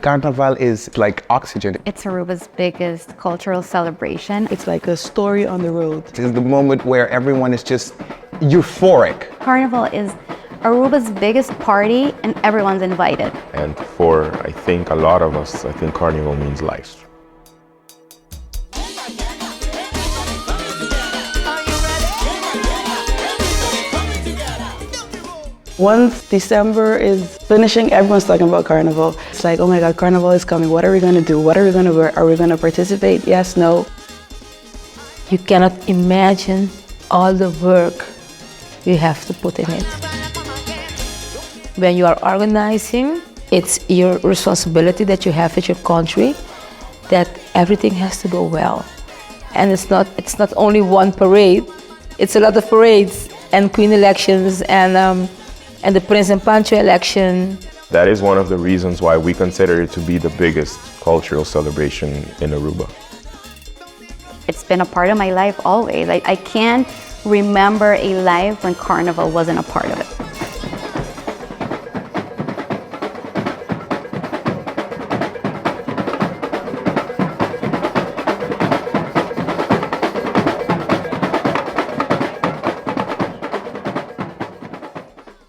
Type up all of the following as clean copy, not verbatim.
Carnival is like oxygen. It's Aruba's biggest cultural celebration. It's like a story on the road. It's the moment where everyone is just euphoric. Carnival is Aruba's biggest party and everyone's invited. And for, I think, a lot of us, I think Carnival means life. Once December is finishing, everyone's talking about Carnival. It's like, oh my God, Carnival is coming. What are we gonna do? What are we gonna wear? Are we gonna participate? Yes, no. You cannot imagine all the work you have to put in it. When you are organizing, it's your responsibility that you have at your country, that everything has to go well. And it's not only one parade, it's a lot of parades and queen elections and the Prince and Pancho election. That is one of the reasons why we consider it to be the biggest cultural celebration in Aruba. It's been a part of my life always. I can't remember a life when Carnival wasn't a part of it.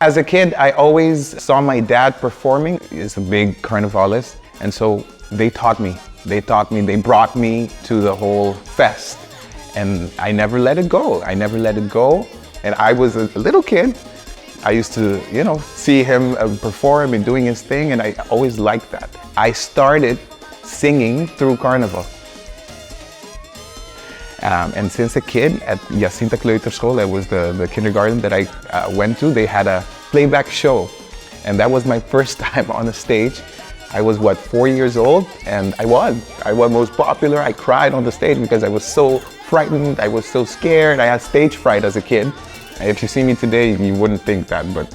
As a kid, I always saw my dad performing. He's a big carnivalist, and so they taught me. They brought me to the whole fest, and I never let it go. And I was a little kid. I used to, see him perform and doing his thing, and I always liked that. I started singing through Carnival. And since a kid at Jacinta Kleuterschool, that was the kindergarten that I went to, they had a playback show. And that was my first time on a stage. I was, 4 years old, and I won. I was most popular. I cried on the stage because I was so frightened. I was so scared. I had stage fright as a kid. And if you see me today, you wouldn't think that, but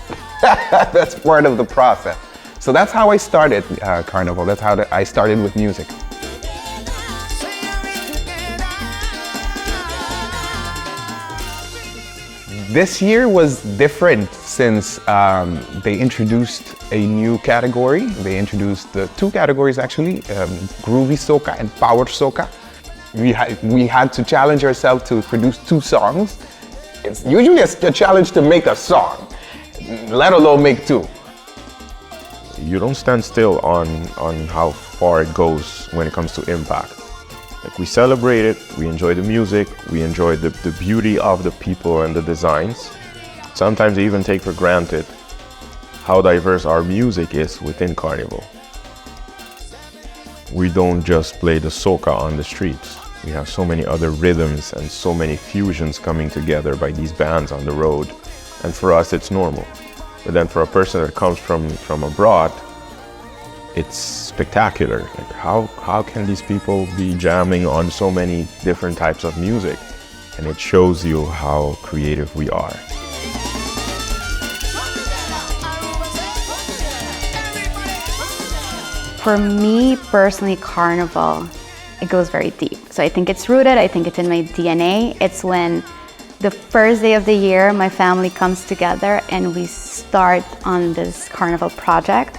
that's part of the process. So that's how I started Carnival. That's how I started with music. This year was different since they introduced a new category. They introduced the two categories actually, groovy soca and power soca. We had to challenge ourselves to produce 2 songs. It's usually a challenge to make a song, let alone make 2. You don't stand still on how far it goes when it comes to impact. Like, we celebrate it, we enjoy the music, we enjoy the beauty of the people and the designs. Sometimes we even take for granted how diverse our music is within Carnival. We don't just play the soca on the streets. We have so many other rhythms and so many fusions coming together by these bands on the road. And for us, it's normal. But then for a person that comes from abroad, it's spectacular. Like, how can these people be jamming on so many different types of music? And it shows you how creative we are. For me personally, Carnival, it goes very deep. So I think it's rooted, I think it's in my DNA. It's when the first day of the year, my family comes together and we start on this Carnival project.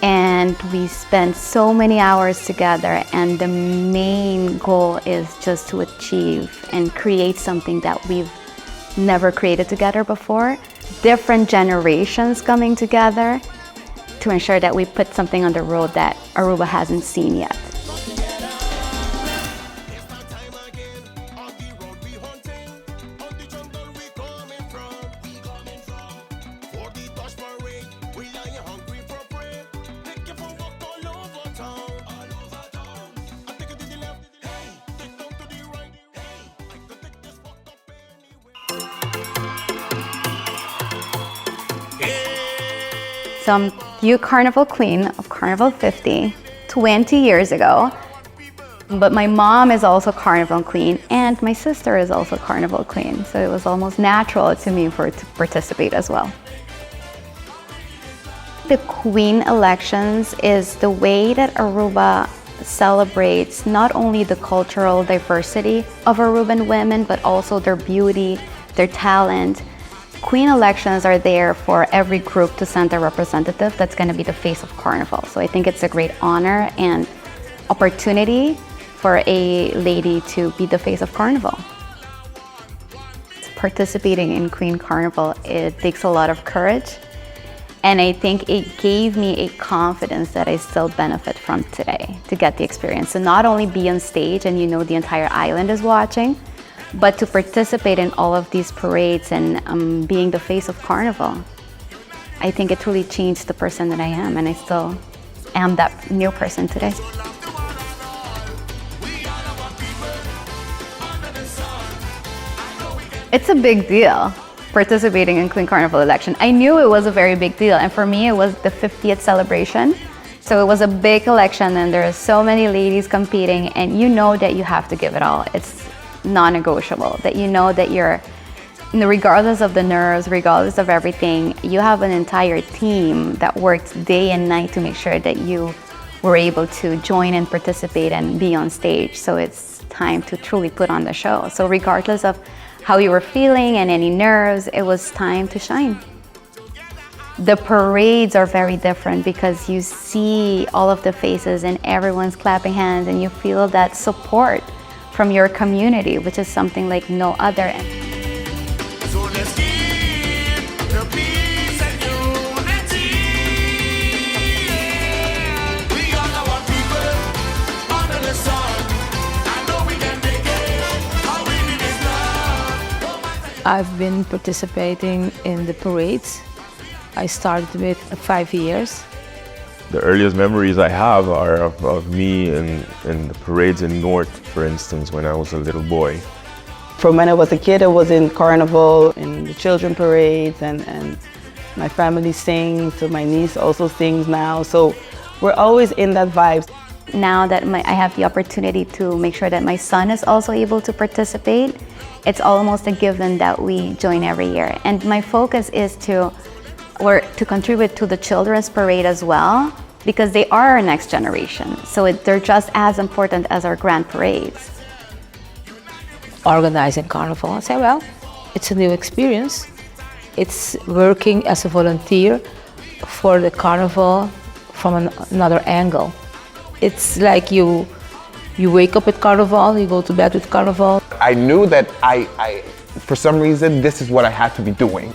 And we spend so many hours together, and the main goal is just to achieve and create something that we've never created together before. Different generations coming together to ensure that we put something on the road that Aruba hasn't seen yet. So I'm new Carnival Queen of Carnival 50, 20 years ago. But my mom is also Carnival Queen, and my sister is also Carnival Queen. So it was almost natural to me to participate as well. The Queen elections is the way that Aruba celebrates not only the cultural diversity of Aruban women, but also their beauty, their talent, Queen elections are there for every group to send a representative that's going to be the face of Carnival. So I think it's a great honor and opportunity for a lady to be the face of Carnival. Participating in Queen Carnival, it takes a lot of courage, and I think it gave me a confidence that I still benefit from today to get the experience. So not only be on stage and you know the entire island is watching, but to participate in all of these parades and being the face of Carnival. I think it really changed the person that I am, and I still am that new person today. It's a big deal participating in Queen Carnival election. I knew it was a very big deal, and for me it was the 50th celebration. So it was a big election and there are so many ladies competing, and you know that you have to give it all. It's non-negotiable, that you know that you're, regardless of the nerves, regardless of everything, you have an entire team that works day and night to make sure that you were able to join and participate and be on stage. So it's time to truly put on the show. So regardless of how you were feeling and any nerves, it was time to shine. The parades are very different because you see all of the faces and everyone's clapping hands, and you feel that support from your community, which is something like no other. So let's keep the peace and unity. We all are people under the sun. I know we can make it. All we need is love. I've been participating in the parades. I started with 5 years. The earliest memories I have are of me in the parades in North, for instance, when I was a little boy. From when I was a kid, I was in Carnival, in the children parades, and my family sings, so my niece also sings now. So we're always in that vibe. Now that I have the opportunity to make sure that my son is also able to participate, it's almost a given that we join every year. And my focus is to contribute to the children's parade as well, because they are our next generation. So they're just as important as our grand parades. Organizing Carnival, I say, well, it's a new experience. It's working as a volunteer for the Carnival from another angle. It's like you wake up with Carnival, you go to bed with Carnival. I knew that I for some reason, this is what I had to be doing.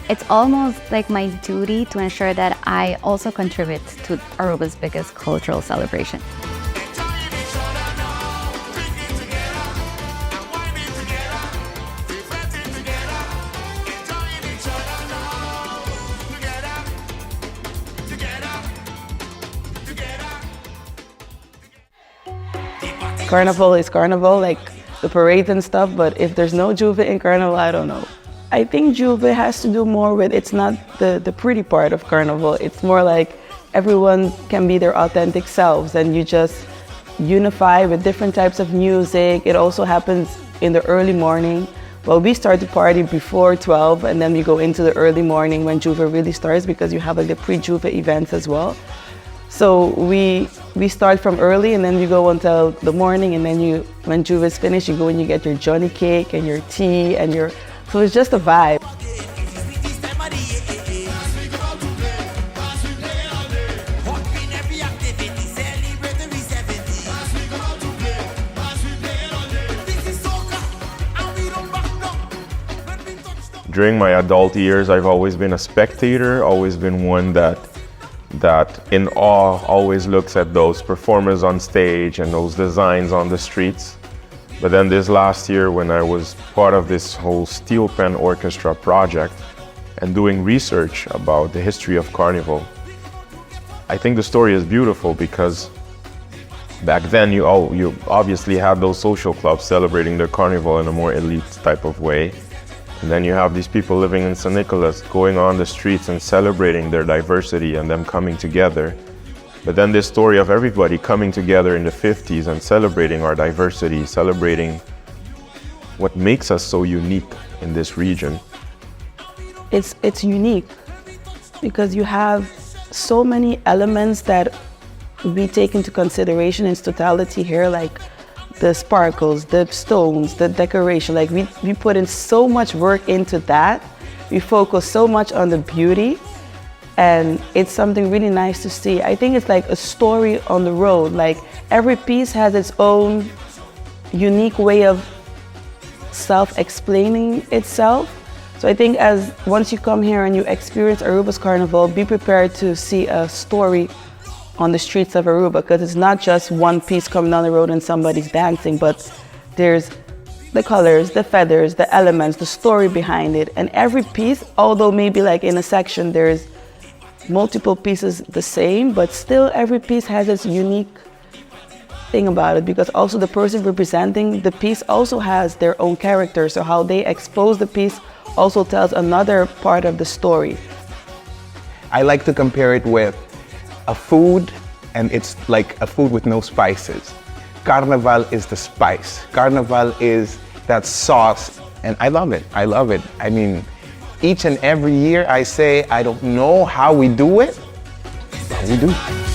It's almost like my duty to ensure that I also contribute to Aruba's biggest cultural celebration. Carnival is Carnival, like the parades and stuff, but if there's no Jouvert in Carnival, I don't know. I think Jouvert has to do more with, it's not the pretty part of Carnival, it's more like everyone can be their authentic selves and you just unify with different types of music. It also happens in the early morning. Well, we start the party before 12 and then we go into the early morning when Jouvert really starts, because you have like the pre-Jouvert events as well. So we start from early and then we go until the morning, and then when Jouvert's finished, you go and you get your Johnny cake and your tea and so it's just a vibe. During my adult years, I've always been a spectator, always been one that in awe always looks at those performers on stage and those designs on the streets. But then this last year, when I was part of this whole Steel Pen Orchestra project and doing research about the history of Carnival, I think the story is beautiful because back then you obviously had those social clubs celebrating the Carnival in a more elite type of way. And then you have these people living in St. Nicholas going on the streets and celebrating their diversity and them coming together. But then this story of everybody coming together in the 50s and celebrating our diversity, celebrating what makes us so unique in this region. It's unique because you have so many elements that we take into consideration in its totality here, like the sparkles, the stones, the decoration. Like we put in so much work into that we focus so much on the beauty, and it's something really nice to see. I think it's like a story on the road. Like every piece has its own unique way of self-explaining itself. So I think as once you come here and you experience Aruba's Carnival, be prepared to see a story on the streets of Aruba, because it's not just one piece coming down the road and somebody's dancing, but there's the colors, the feathers, the elements, the story behind it. And every piece, although maybe like in a section there's multiple pieces the same, but still every piece has its unique thing about it, because also the person representing the piece also has their own character. So how they expose the piece also tells another part of the story. I like to compare it with a food, and it's like a food with no spices. Carnival is the spice. Carnival is that sauce, and I love it. I love it. I mean, each and every year I say, I don't know how we do it, but we do.